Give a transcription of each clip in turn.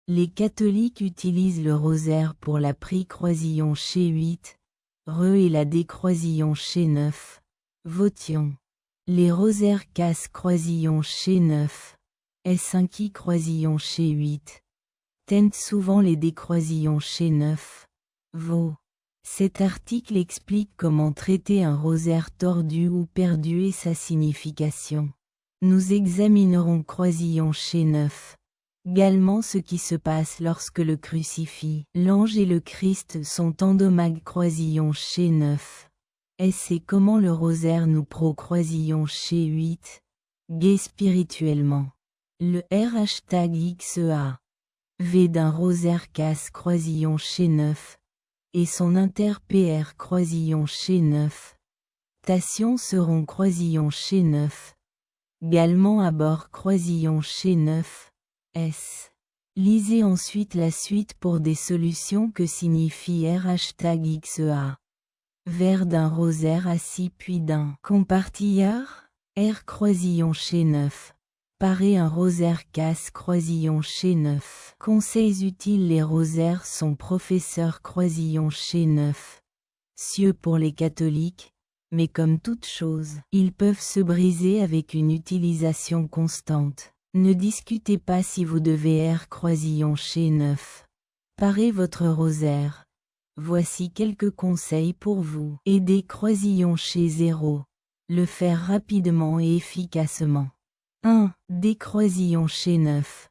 Les catholiques utilisent le rosaire pour la Pri-Croisillon chez 8, Re et la Décroisillon chez 9, Votion. Les rosaires Casse-Croisillon chez 9, S5i Croisillon chez 8, tentent souvent les décroisillons chez 9, Vaux. Cet article explique comment traiter un rosaire tordu ou perdu et sa signification. Nous examinerons Croisillon chez 9. Également ce qui se passe lorsque le crucifix, l'ange et le Christ sont endommages Croisillon chez 9. Et comment le rosaire nous Croisillon chez 8. Gai spirituellement. Le #XEA. V d'un rosaire casse Croisillon chez 9. Et son inter-PR Croisillon chez 9. Tation seront Croisillon chez 9. Également à bord Croisillon chez 9. S. Lisez ensuite la suite pour des solutions que signifie #XEA. Vers d'un rosaire assis puis d'un compartillard, R Croisillon chez 9. Paré un rosaire casse Croisillon chez 9. Conseils utiles. Les rosaires sont professeurs Croisillon chez 9. Cieux pour les catholiques, mais comme toute chose, ils peuvent se briser avec une utilisation constante. Ne discutez pas si vous devez R Croisillon chez 9. Parez votre rosaire. Voici quelques conseils pour vous. Aider Croisillon chez 0. Le faire rapidement et efficacement. 1. Décroisillon chez 9.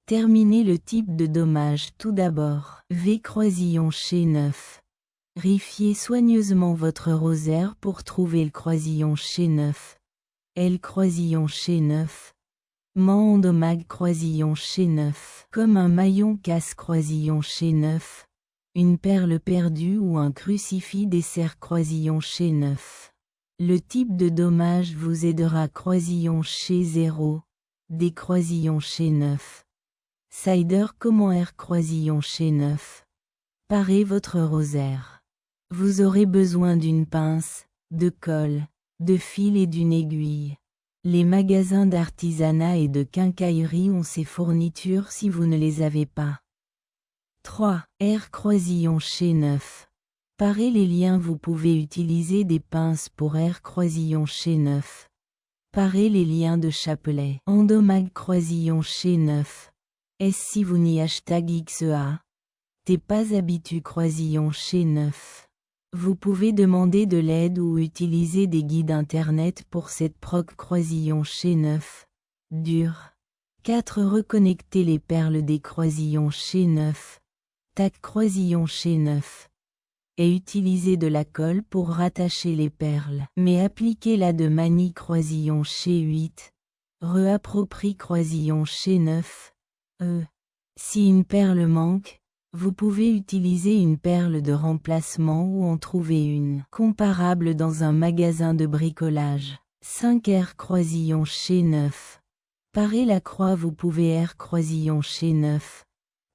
Terminez le type de dommage tout d'abord. V Croisillon chez 9. Rifiez soigneusement votre rosaire pour trouver le croisillon chez 9. L Croisillon chez 9. Endommage Croisillon chez 9. Comme un maillon casse Croisillon chez 9. Une perle perdue ou un crucifix dessert Croisillon chez 9. Le type de dommage vous aidera Croisillon chez 0. Des Croisillons chez 9. Cider comment R Croisillon chez 9. Parez votre rosaire. Vous aurez besoin d'une pince, de colle, de fil et d'une aiguille. Les magasins d'artisanat et de quincaillerie ont ces fournitures si vous ne les avez pas. 3. R Croisillon chez 9. Parez les liens. Vous pouvez utiliser des pinces pour R Croisillon chez 9. Parez les liens de chapelet. Endommage Croisillon chez 9. Si vous n'y #XEA. T'es pas habitu Croisillon chez 9. Vous pouvez demander de l'aide ou utiliser des guides internet pour cette proc Croisillon chez 9. Dur. 4. Reconnecter les perles des croisillons chez 9. Tac Croisillon chez 9. Et utiliser de la colle pour rattacher les perles. Mais appliquez-la de manie Croisillon chez 8. Reapproprie Croisillon chez 9. Si une perle manque, vous pouvez utiliser une perle de remplacement ou en trouver une comparable dans un magasin de bricolage. 5. R Croisillon chez 9. Parez la croix. Vous pouvez R Croisillon chez 9.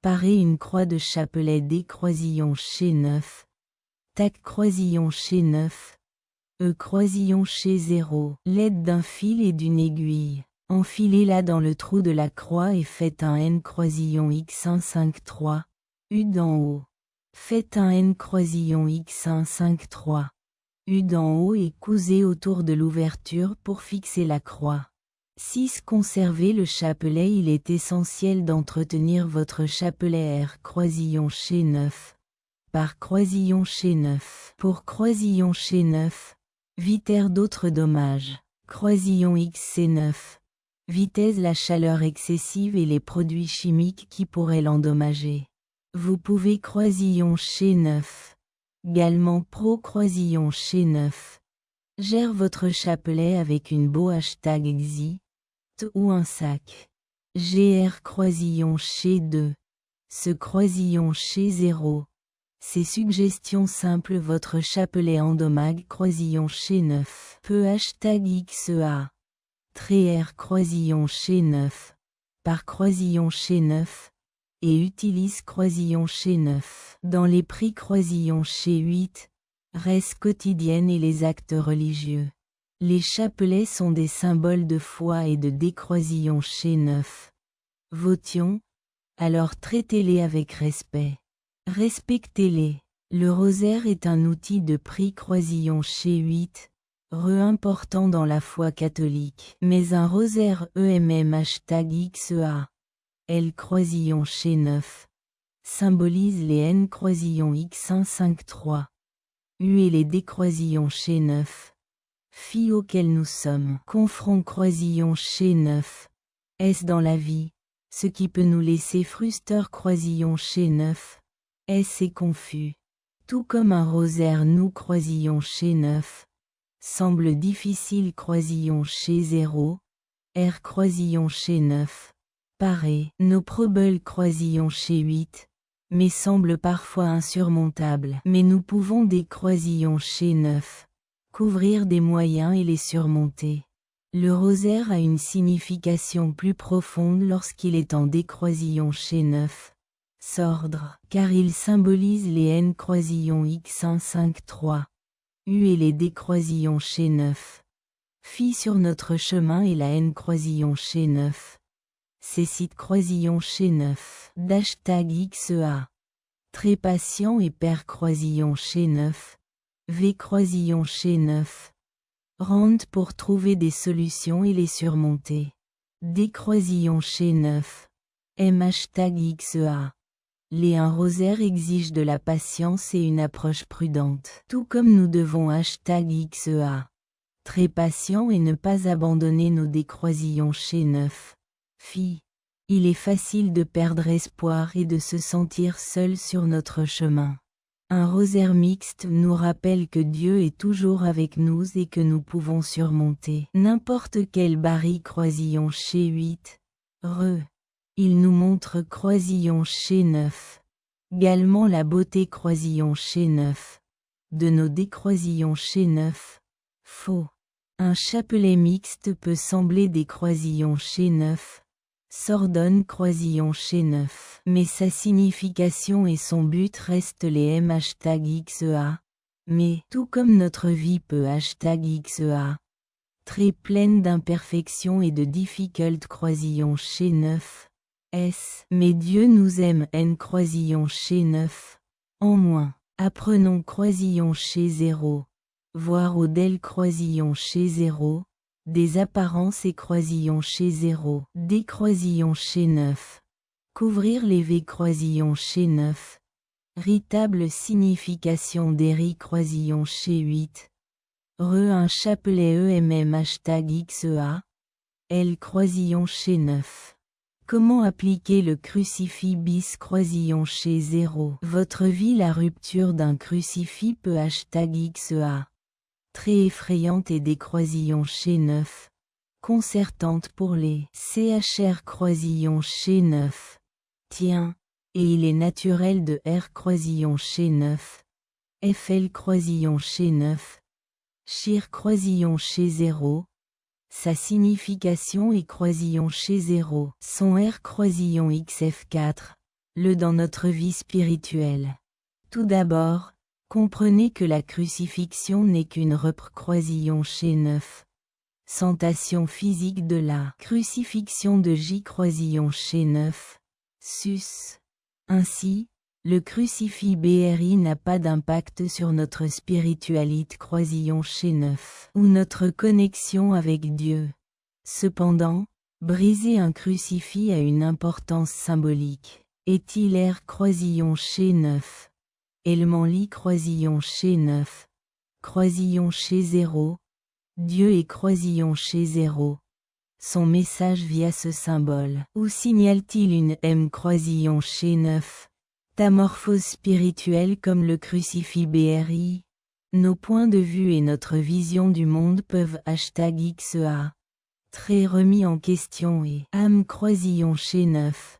Parez une croix de chapelet D Croisillon chez 9. Tac Croisillon chez 9. Croisillon chez 0. L'aide d'un fil et d'une aiguille. Enfilez-la dans le trou de la croix et faites un N Croisillon X1 5 3. U d'en haut. Faites un N Croisillon X1 5 3. U d'en haut et cousez autour de l'ouverture pour fixer la croix. 6. Conservez le chapelet. Il est essentiel d'entretenir votre chapelet R Croisillon chez 9. Par Croisillon chez 9. Pour Croisillon chez 9. Viter d'autres dommages. Croisillon XC9. Vitesse la chaleur excessive et les produits chimiques qui pourraient l'endommager. Vous pouvez Croisillon chez 9. Également Pro Croisillon chez 9. Gère votre chapelet avec une beau #XI ou un sac. GR Croisillon chez 2. Ce Croisillon chez 0. Ces suggestions simples. Votre chapelet endommage Croisillon chez 9. Peu #XEA. Très R Croisillon chez 9. Par Croisillon chez 9. Et utilise Croisillon chez 9. Dans les prix Croisillon chez 8. Res quotidienne et les actes religieux. Les chapelets sont des symboles de foi et de décroisillon chez 9. Votion. alors traitez-les avec respect. Respectez-les. Le rosaire est un outil de prix croisillon chez 8, important dans la foi catholique. Mais un rosaire XEA, L croisillon chez 9, symbolise les N croisillon X153, U et les D croisillons chez 9, Phi auquel nous sommes. Confront croisillon chez 9, S dans la vie, ce qui peut nous laisser frustrés croisillon chez 9, S est confus. Tout comme un rosaire nous croisillon chez 9, semble difficile croisillon chez 0, R croisillon chez 9, paraît nos probables croisillon chez 8, mais semble parfois insurmontable. Mais nous pouvons des croisillons chez 9, couvrir des moyens et les surmonter. Le rosaire a une signification plus profonde lorsqu'il est en décroisillon chez 9. S'ordre, car il symbolise les N croisillons X153, U et les D croisillons chez 9. Phi sur notre chemin et la N croisillon chez 9. Cécite croisillon chez 9. #XEA. Très patient et Père croisillon chez 9. V croisillon chez 9. Rente pour trouver des solutions et les surmonter. D croisillon chez 9. M#XEA. Un rosaire exige de la patience et une approche prudente. Tout comme nous devons #XEA. Très patient et ne pas abandonner nos décroisillons chez 9. Phi. Il est facile de perdre espoir et de se sentir seul sur notre chemin. Un rosaire mixte nous rappelle que Dieu est toujours avec nous et que nous pouvons surmonter n'importe quel baril croisillon chez 8. Il nous montre croisillon chez 9. Également la beauté croisillon chez 9. De nos décroisillons chez 9. Faux. Un chapelet mixte peut sembler des croisillons chez 9. S'ordonne croisillon chez 9. Mais sa signification et son but restent les M#XEA. Mais, tout comme notre vie peut #XEA. Très pleine d'imperfections et de difficultés croisillon chez 9. Mais Dieu nous aime N croisillon chez 9. En moins. Apprenons croisillon chez 0. Voir au del croisillon chez 0. Des apparences et croisillons chez 0. Des croisillons chez 9. Couvrir les V croisillons chez 9. Véritable signification des ri croisillons chez 8. Un chapelet #XEA. L croisillon chez 9. Comment appliquer le crucifix bis croisillon chez 0? Votre vie. La rupture d'un crucifix peut #XEA. Très effrayante et des croisillons chez 9. Concertante pour les CHR croisillons chez 9. Tiens, et il est naturel de R croisillon chez 9. FL croisillon chez 9. Chir croisillon chez 0. Sa signification est croisillon chez 0. Son R croisillon XF4. Le dans notre vie spirituelle. Tout d'abord, comprenez que la crucifixion n'est qu'une croisillon chez 9. Sentation physique de la crucifixion de J croisillon chez 9. Sus. Ainsi, le crucifix BRI n'a pas d'impact sur notre spiritualité croisillon chez 9 ou notre connexion avec Dieu. Cependant, briser un crucifix a une importance symbolique. Est-il R croisillon chez 9? Élément li croisillon chez 9. Croisillon chez 0. Dieu est croisillon chez 0. Son message via ce symbole. Où signale-t-il une M croisillon chez 9? Métamorphose spirituelle comme le crucifix BRI. Nos points de vue et notre vision du monde peuvent #XEA. Très remis en question et âme croisillon chez 9.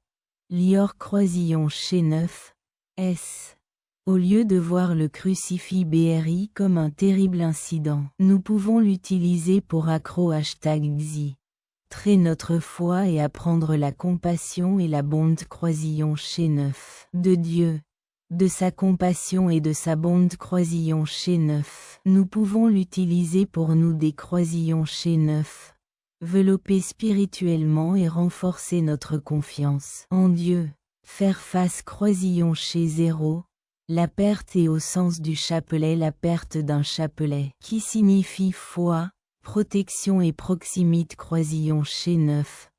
Lior croisillon chez 9. S. Au lieu de voir le crucifix BRI comme un terrible incident, nous pouvons l'utiliser pour accro #XI. Très notre foi et apprendre la compassion et la bonté croisillon chez 9. De Dieu. De sa compassion et de sa bonté croisillon chez 9. Nous pouvons l'utiliser pour nous des croisillons chez 9. Développer spirituellement et renforcer notre confiance en Dieu. Faire face croisillon chez 0. La perte est au sens du chapelet la perte d'un chapelet, qui signifie foi, protection et proximité croisillon chez 9.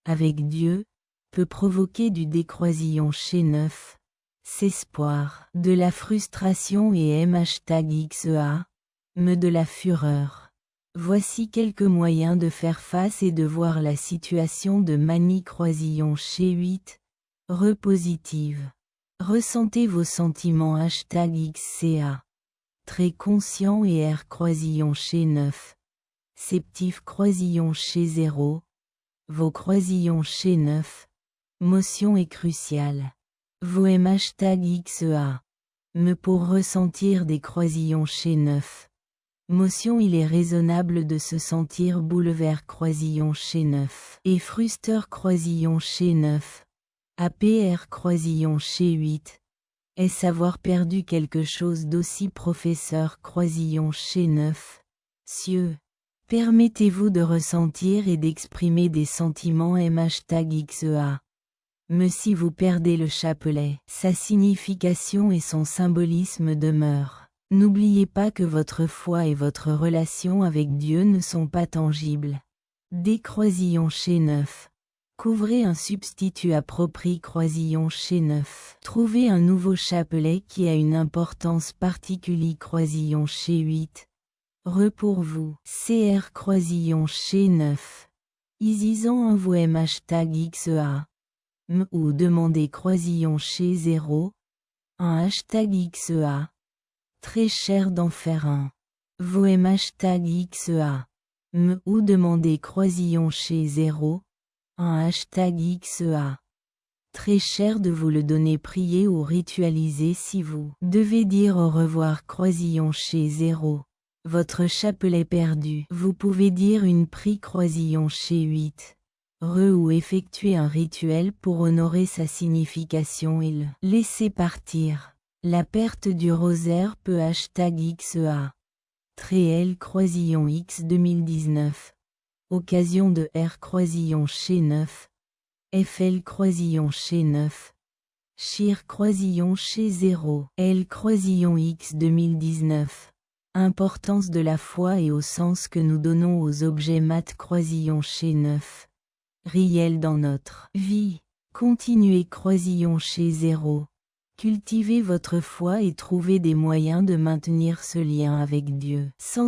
Avec Dieu, peut provoquer du décroisillon chez 9. S'espoir, de la frustration et #XEA, me de la fureur. Voici quelques moyens de faire face et de voir la situation de manie croisillon chez 8. Repositive. Ressentez vos sentiments #XCA. Très conscient et R croisillon chez 9. Sceptif croisillon chez 0. Vos croisillons chez 9. Motion est cruciale. Vos #XEA. Me pour ressentir des croisillons chez 9. Motion il est raisonnable de se sentir bouleversé croisillon chez 9. Et fruster croisillon chez 9. APR croisillon chez 8. Est-ce avoir perdu quelque chose d'aussi professeur croisillon chez 9. Cieux. Permettez-vous de ressentir et d'exprimer des sentiments #XEA. Mais si vous perdez le chapelet, sa signification et son symbolisme demeurent. N'oubliez pas que votre foi et votre relation avec Dieu ne sont pas tangibles. Décroisillon chez 9. Couvrez un substitut approprié croisillon chez 9. Trouvez un nouveau chapelet qui a une importance particulière croisillon chez 8. Pour vous. CR croisillon chez 9. Isisant un vous #XEA. Ou demandez croisillon chez 0. Un #XEA. Très cher d'en faire un. Vos #XEA. Ou demandez croisillon chez 0. Un #XEA. Très cher de vous le donner prier ou ritualiser si vous devez dire au revoir croisillon chez 0. Votre chapelet perdu. Vous pouvez dire une prière croisillon chez 8. Ou effectuer un rituel pour honorer sa signification et le laisser partir. La perte du rosaire peut #XEA. L croisillon X 2019. Occasion de R croisillon chez 9. FL croisillon chez 9. Chir croisillon chez 0. L croisillon X 2019. Importance de la foi et au sens que nous donnons aux objets mat croisillon chez 9. Réel dans notre vie. Continuez croisillon chez 0. Cultivez votre foi et trouvez des moyens de maintenir ce lien avec Dieu, sans